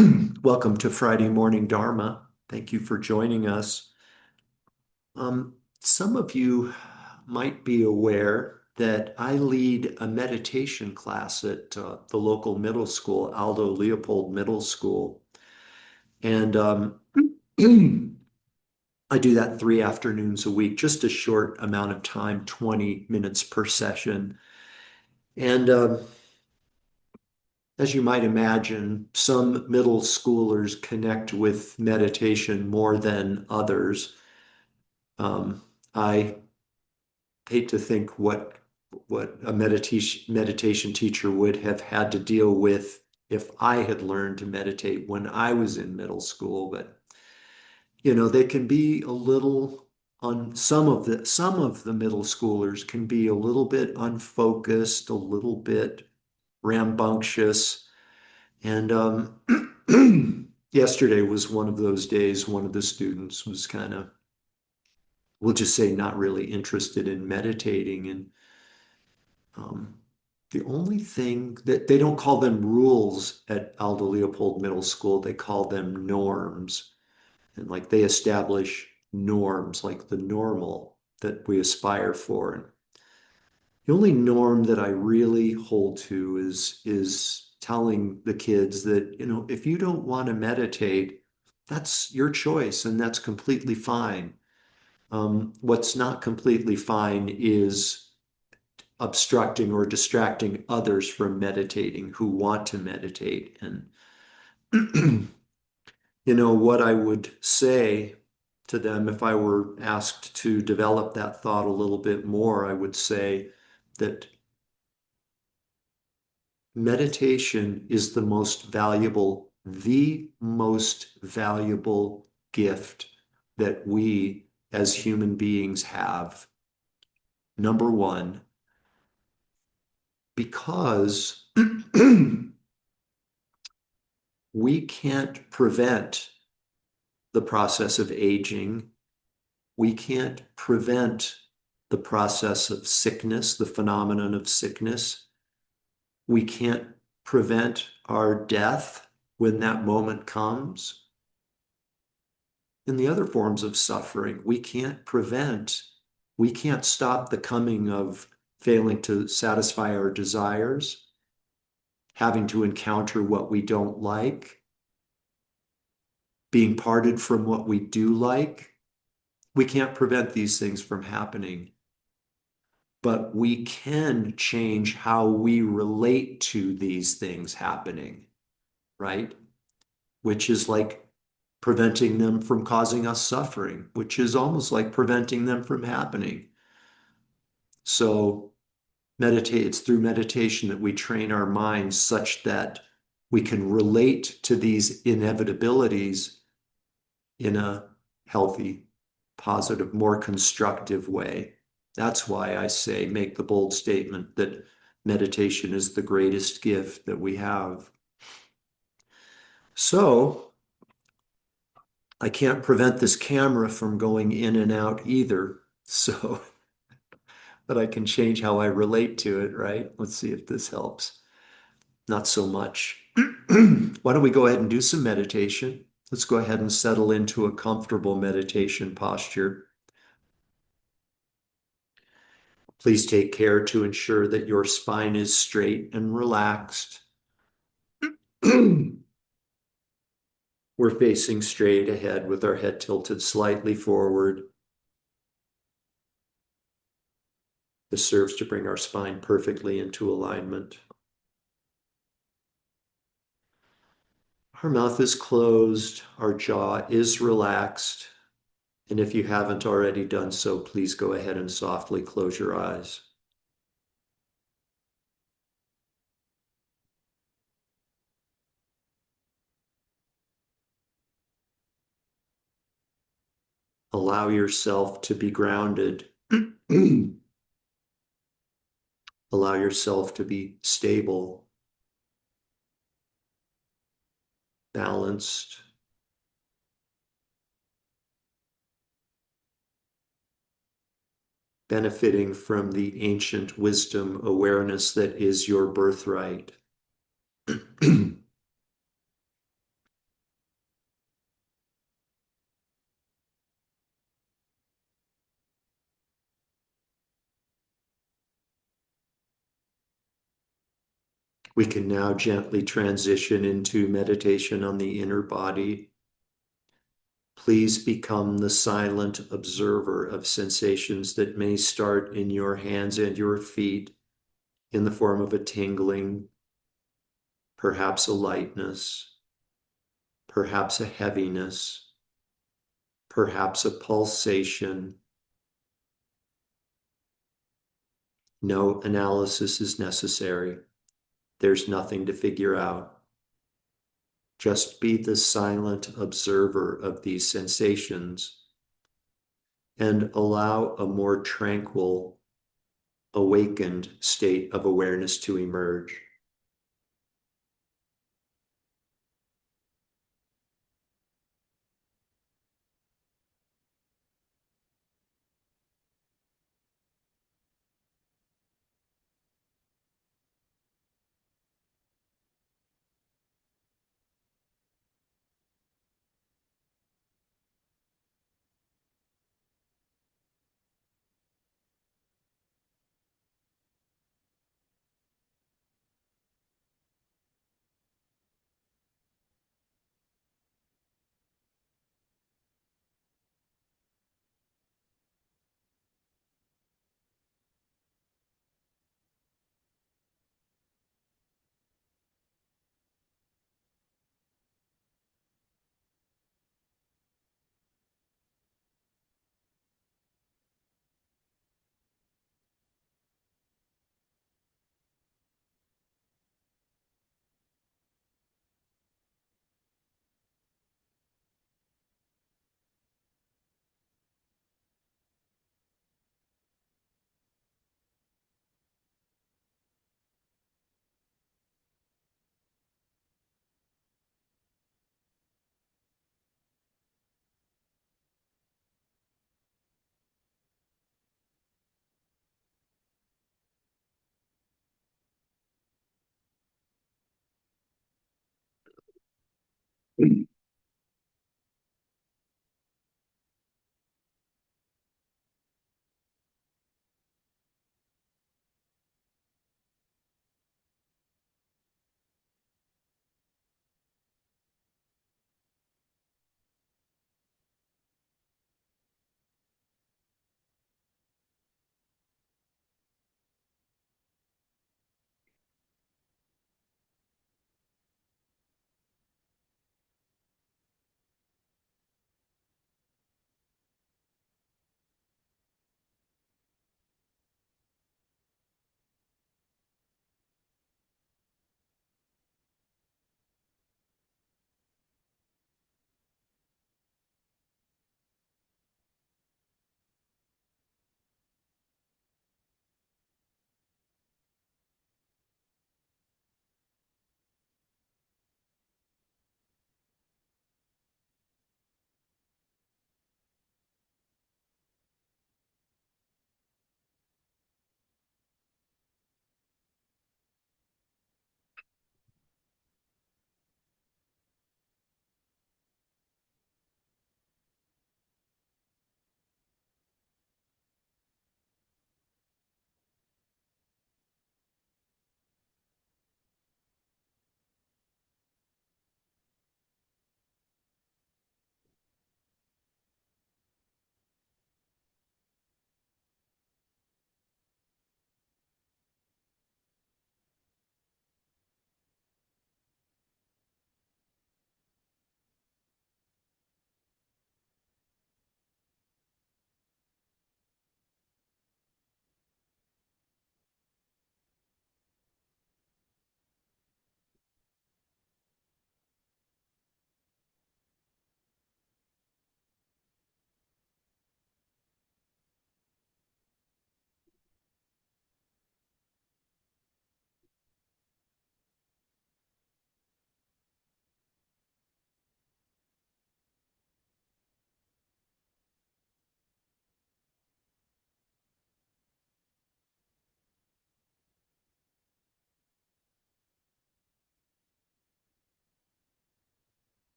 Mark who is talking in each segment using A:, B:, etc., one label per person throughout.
A: Welcome to Friday Morning Dharma. Thank you for joining us. Some of you might be aware that I lead a meditation class at the local middle school, Aldo Leopold Middle School. And I do that 3 afternoons a week, just a short amount of time, 20 minutes per session. And as you might imagine, some middle schoolers connect with meditation more than others. I hate to think what a meditation teacher would have had to deal with if I had learned to meditate when I was in middle school. But they can be a little on some of the middle schoolers can be a little bit unfocused, a little bit rambunctious. And yesterday was one of those days. One of the students was kind of, we'll just say, not really interested in meditating. And um, the only thing that they don't call them rules at Aldo Leopold Middle School, they call them norms. And like they establish norms, like the normal that we aspire for. And the only norm that I really hold to is telling the kids that, if you don't want to meditate, that's your choice and that's completely fine. What's not completely fine is obstructing or distracting others from meditating who want to meditate. And what I would say to them if I were asked to develop that thought a little bit more, I would say that meditation is the most valuable gift that we as human beings have. Number one, because we can't prevent the process of aging. We can't prevent the process of sickness, the phenomenon of sickness. We can't prevent our death when that moment comes. In the other forms of suffering, we can't stop the coming of failing to satisfy our desires, having to encounter what we don't like, being parted from what we do like. We can't prevent these things from happening, but we can change how we relate to these things happening, right? Which is like preventing them from causing us suffering, which is almost like preventing them from happening. So it's through meditation that we train our minds such that we can relate to these inevitabilities in a healthy, positive, more constructive way. That's why I say make the bold statement that meditation is the greatest gift that we have. So I can't prevent this camera from going in and out either. So, but I can change how I relate to it, right? Let's see if this helps. Not so much. Why don't we go ahead and do some meditation? Let's go ahead and settle into a comfortable meditation posture. Please take care to ensure that your spine is straight and relaxed. We're facing straight ahead with our head tilted slightly forward. This serves to bring our spine perfectly into alignment. Our mouth is closed, our jaw is relaxed, and if you haven't already done so, please go ahead and softly close your eyes. Allow yourself to be grounded. Allow yourself to be stable, balanced, benefiting from the ancient wisdom awareness that is your birthright. We can now gently transition into meditation on the inner body. Please become the silent observer of sensations that may start in your hands and your feet in the form of a tingling, perhaps a lightness, perhaps a heaviness, perhaps a pulsation. No analysis is necessary. There's nothing to figure out. Just be the silent observer of these sensations and allow a more tranquil, awakened state of awareness to emerge.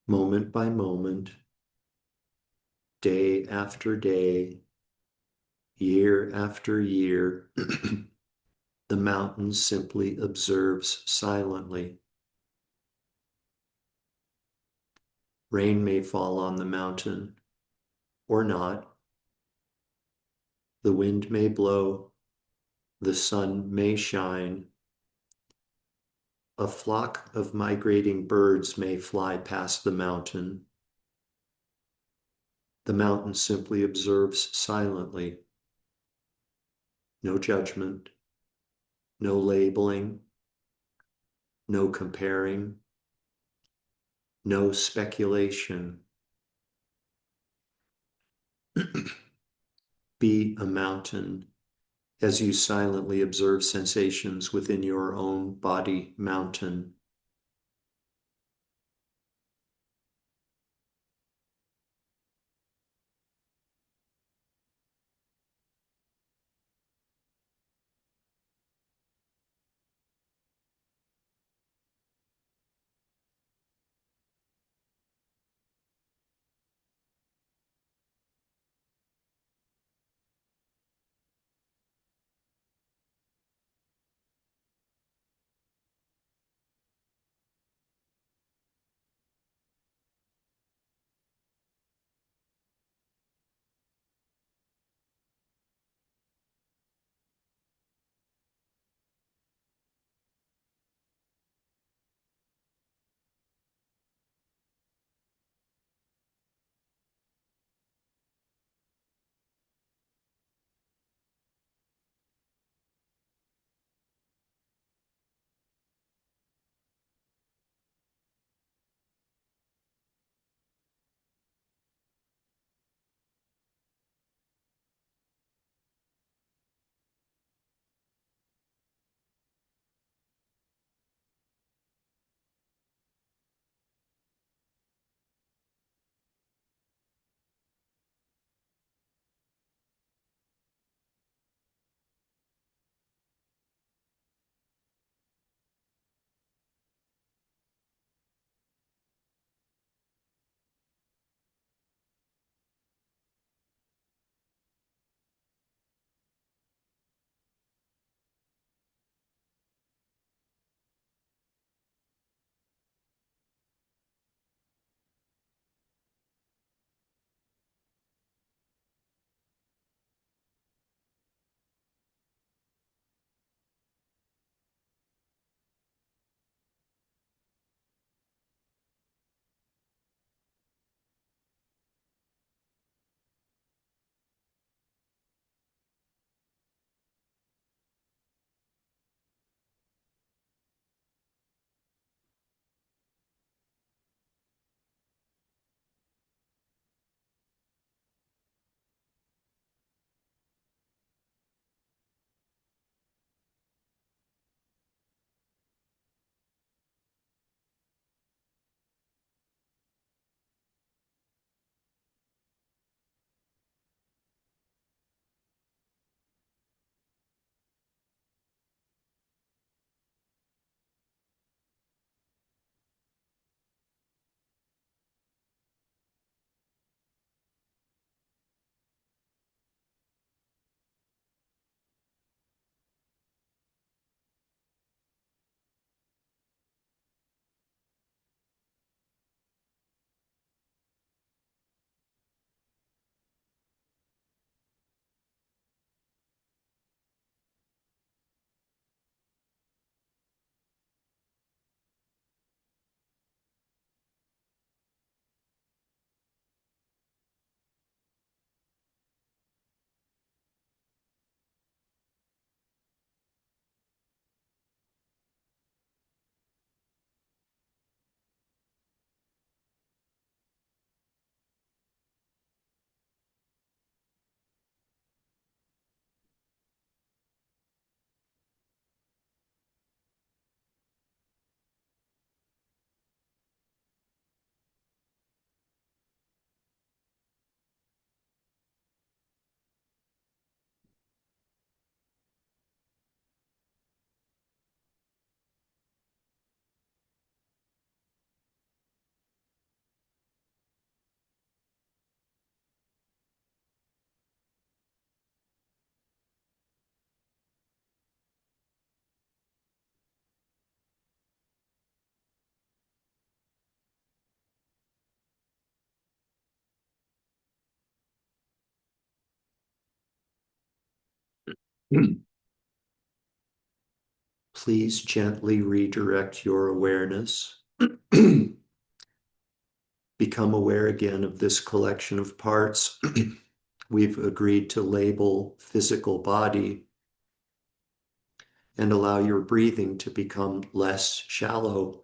A: Moment by moment, day after day, year after year, the mountain simply observes silently. Rain may fall on the mountain or not. The wind may blow. The sun may shine. A flock of migrating birds may fly past the mountain. The mountain simply observes silently. No judgment, no labeling, no comparing, no speculation. Be a mountain as you silently observe sensations within your own body mountain. Please gently redirect your awareness. Become aware again of this collection of parts we've agreed to label physical body, and allow your breathing to become less shallow.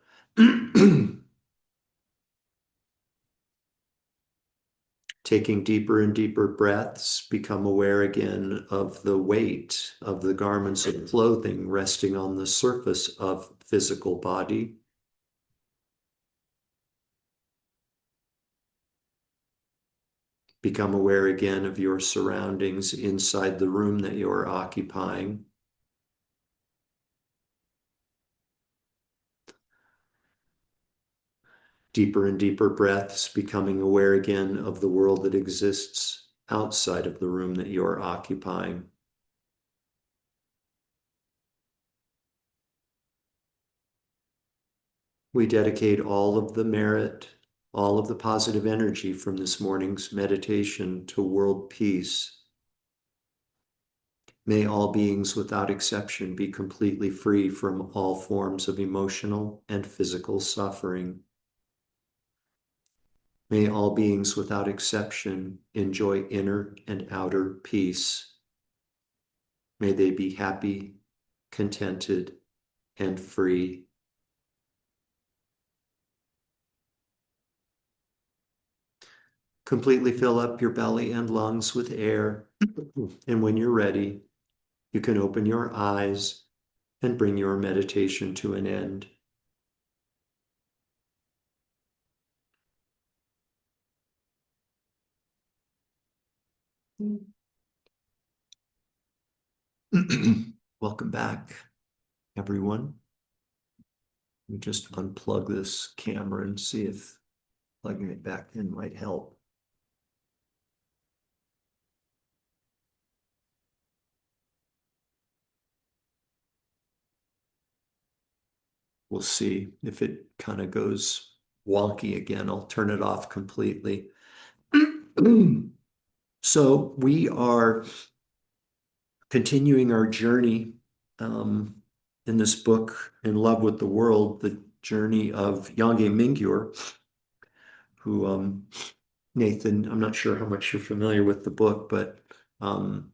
A: Taking deeper and deeper breaths, become aware again of the weight of the garments of clothing resting on the surface of physical body. Become aware again of your surroundings inside the room that you are occupying. Deeper and deeper breaths, becoming aware again of the world that exists outside of the room that you are occupying. We dedicate all of the merit, all of the positive energy from this morning's meditation to world peace. May all beings without exception be completely free from all forms of emotional and physical suffering. May all beings without exception enjoy inner and outer peace. May they be happy, contented, and free. Completely fill up your belly and lungs with air. And when you're ready, you can open your eyes and bring your meditation to an end. Welcome back, everyone. Let me just unplug this camera and see if plugging it back in might help. We'll see if it kind of goes wonky again. I'll turn it off completely. So we are continuing our journey in this book, In Love with the World, the journey of Yangye Mingyur, who Nathan, I'm not sure how much you're familiar with the book, but Yangye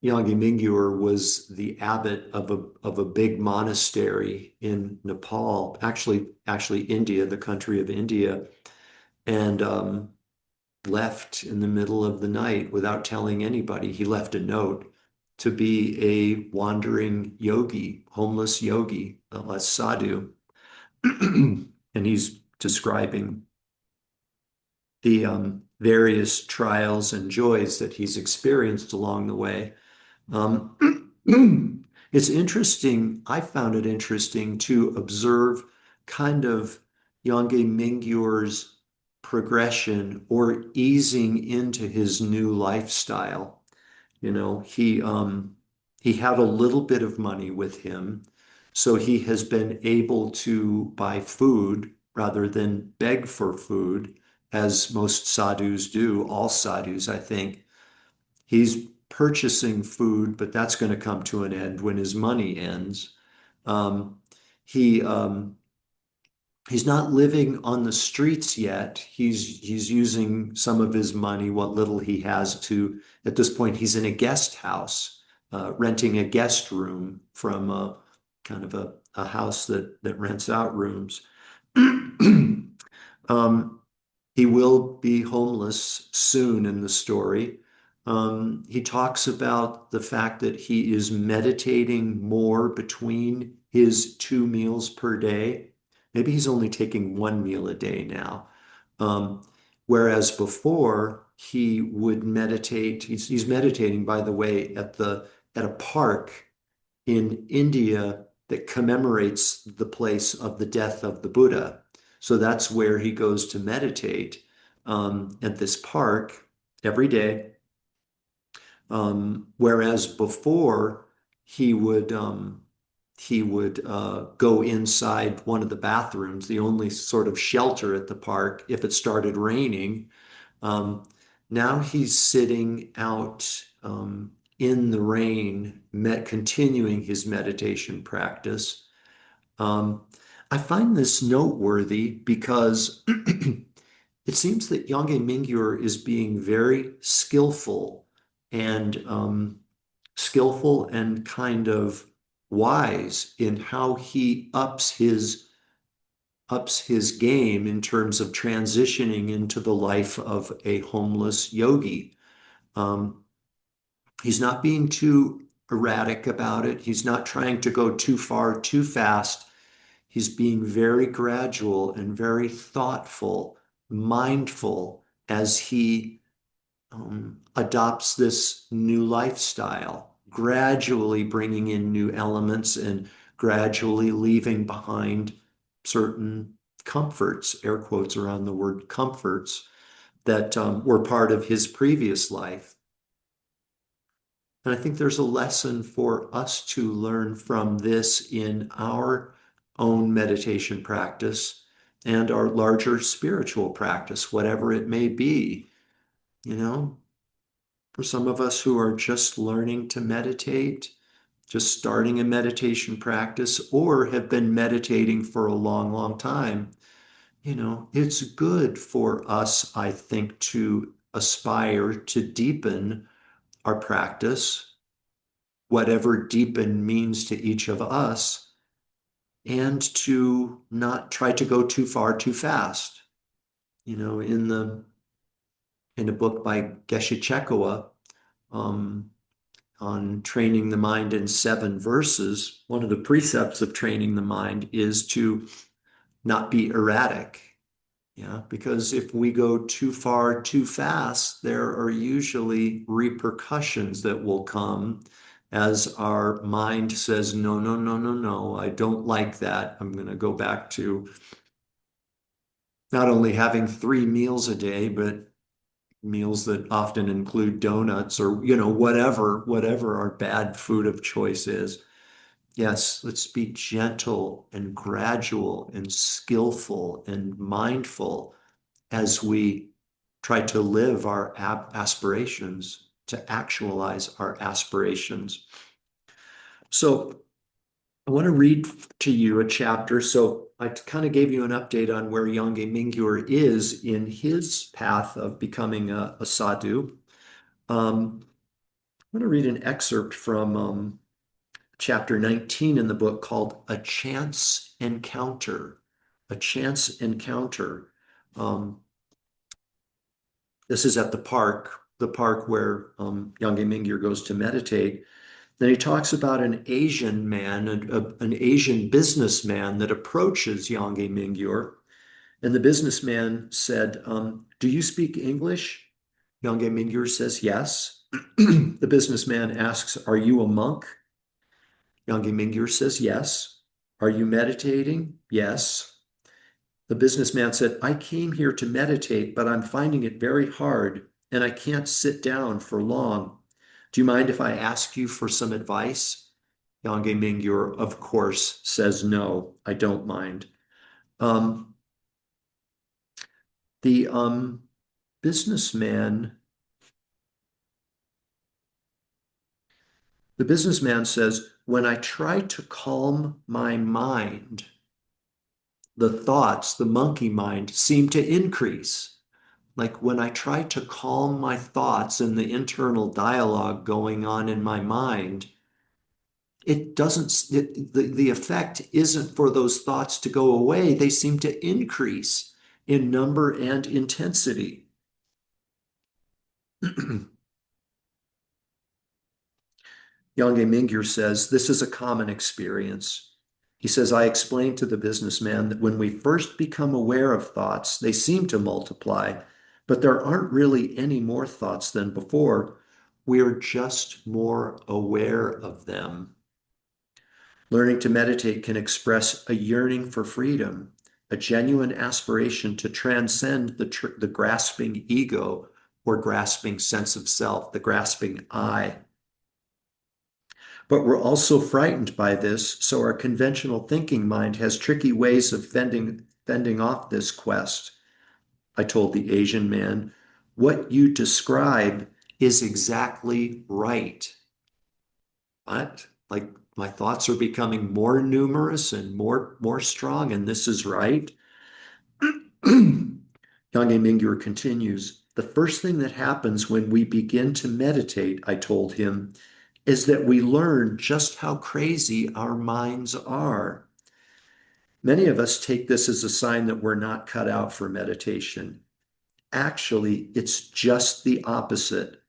A: Mingyur was the abbot of a big monastery in Nepal, actually India, the country of India, and left in the middle of the night without telling anybody. He left a note to be a wandering yogi, homeless yogi, a sadhu. And he's describing the various trials and joys that he's experienced along the way. It's interesting. I found it interesting to observe kind of Yangye Mingyur's progression or easing into his new lifestyle. You know, he had a little bit of money with him, so he has been able to buy food rather than beg for food, as most sadhus do, all sadhus, I think. He's purchasing food, but that's going to come to an end when his money ends. Um, he he's not living on the streets yet. He's using some of his money, what little he has, to at this point he's in a guest house, renting a guest room from a kind of a house that rents out rooms. Um, he will be homeless soon in the story. He talks about the fact that he is meditating more between his 2 meals per day. Maybe he's only taking 1 meal a day now. Um, Whereas before he would meditate, he's meditating, by the way, at a park in India that commemorates the place of the death of the Buddha. So that's where he goes to meditate at this park every day. Whereas before he would go inside one of the bathrooms, the only sort of shelter at the park, if it started raining. Um, Now he's sitting out in the rain, continuing his meditation practice. Um, I find this noteworthy because it seems that Yongey Mingyur is being very and skillful and kind of wise in how he ups his game in terms of transitioning into the life of a homeless yogi. Um, he's not being too erratic about it. He's not trying to go too far, too fast. He's being very gradual and very thoughtful, mindful as he adopts this new lifestyle, gradually bringing in new elements and gradually leaving behind certain comforts, air quotes around the word comforts, that were part of his previous life. And I think there's a lesson for us to learn from this in our own meditation practice and our larger spiritual practice, whatever it may be. You know, for some of us who are just learning to meditate, just starting a meditation practice, or have been meditating for a long, long time, it's good for us, I think, to aspire to deepen our practice, whatever deepen means to each of us, and to not try to go too far too fast. In a book by Geshe Chekawa, um, on training the mind in 7 verses, one of the precepts of training the mind is to not be erratic. Yeah, because if we go too far too fast, there are usually repercussions that will come as our mind says, no, no, no, no, no, I don't like that. I'm going to go back to not only having 3 meals a day, but meals that often include donuts or, whatever our bad food of choice is. Yes, let's be gentle and gradual and skillful and mindful as we try to live our aspirations, to actualize our aspirations. So I want to read to you a chapter. So I kind of gave you an update on where Yongey Mingyur is in his path of becoming a sadhu. I'm going to read an excerpt from chapter 19 in the book called A Chance Encounter. A Chance Encounter. Um, this is at the park where Yongey Mingyur goes to meditate. Then he talks about an Asian man, an Asian businessman that approaches Yongey Mingyur. And the businessman said, do you speak English? Yongey Mingyur says, yes. The businessman asks, are you a monk? Yongey Mingyur says, yes. Are you meditating? Yes. The businessman said, I came here to meditate, but I'm finding it very hard and I can't sit down for long. Do you mind if I ask you for some advice? Yongey Mingyur, of course, says, no, I don't mind. Um, the businessman, the businessman says, when I try to calm my mind, the thoughts, the monkey mind, seem to increase. Like when I try to calm my thoughts and the internal dialogue going on in my mind, it doesn't, the effect isn't for those thoughts to go away. They seem to increase in number and intensity. Yongey Mingyur says, this is a common experience. He says, I explained to the businessman that when we first become aware of thoughts, they seem to multiply, but there aren't really any more thoughts than before. We're just more aware of them. Learning to meditate can express a yearning for freedom, a genuine aspiration to transcend the grasping ego or grasping sense of self, the grasping I. But we're also frightened by this, so our conventional thinking mind has tricky ways of fending off this quest. I told the Asian man, what you describe is exactly right. what? Like my thoughts are becoming more numerous and more strong, and this is right. Young Mingyur continues, the first thing that happens when we begin to meditate, I told him, is that we learn just how crazy our minds are. Many of us take this as a sign that we're not cut out for meditation. Actually, it's just the opposite.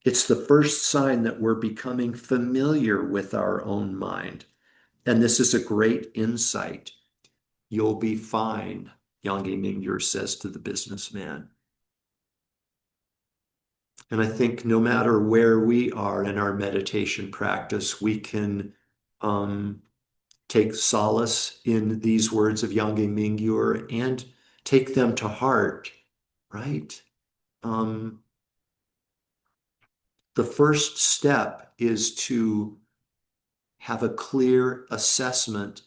A: It's the first sign that we're becoming familiar with our own mind. And this is a great insight. You'll be fine, Yang Mingyur says to the businessman. And I think no matter where we are in our meditation practice, we can um, take solace in these words of Yang Mingyur and take them to heart, right? Um, the first step is to have a clear assessment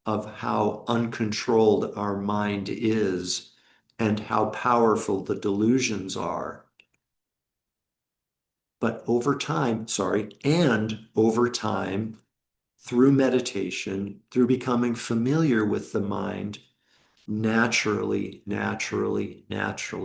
A: of how uncontrolled our mind is and how powerful the delusions are. But over time, over time, through meditation, through becoming familiar with the mind, naturally,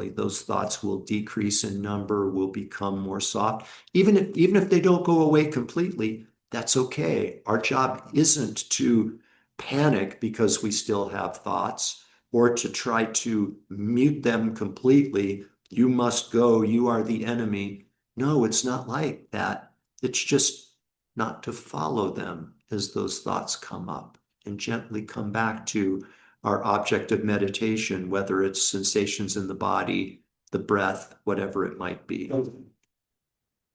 A: those thoughts will decrease in number, will become more soft. Even if they don't go away completely, that's okay. Our job isn't to panic because we still have thoughts or to try to mute them completely. You must go, you are the enemy. No, it's not like that. It's just not to follow them as those thoughts come up and gently come back to our object of meditation, whether it's sensations in the body, the breath, whatever it might be.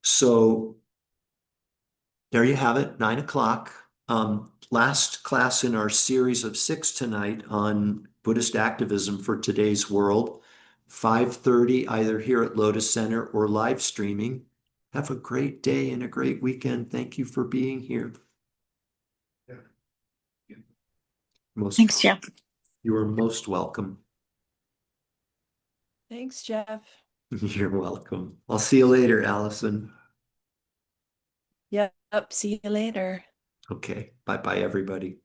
A: So there you have it, 9 o'clock. Last class in our series of 6 tonight on Buddhist activism for today's world. 5:30, either here at Lotus Center or live streaming. Have a great day and a great weekend. Thank you for being here. Most,
B: Thanks, Jeff.
A: you are most welcome.
C: Thanks, Jeff.
A: You're welcome. I'll see you later, Allison.
C: Yep. See you later.
A: Okay. Bye bye, everybody.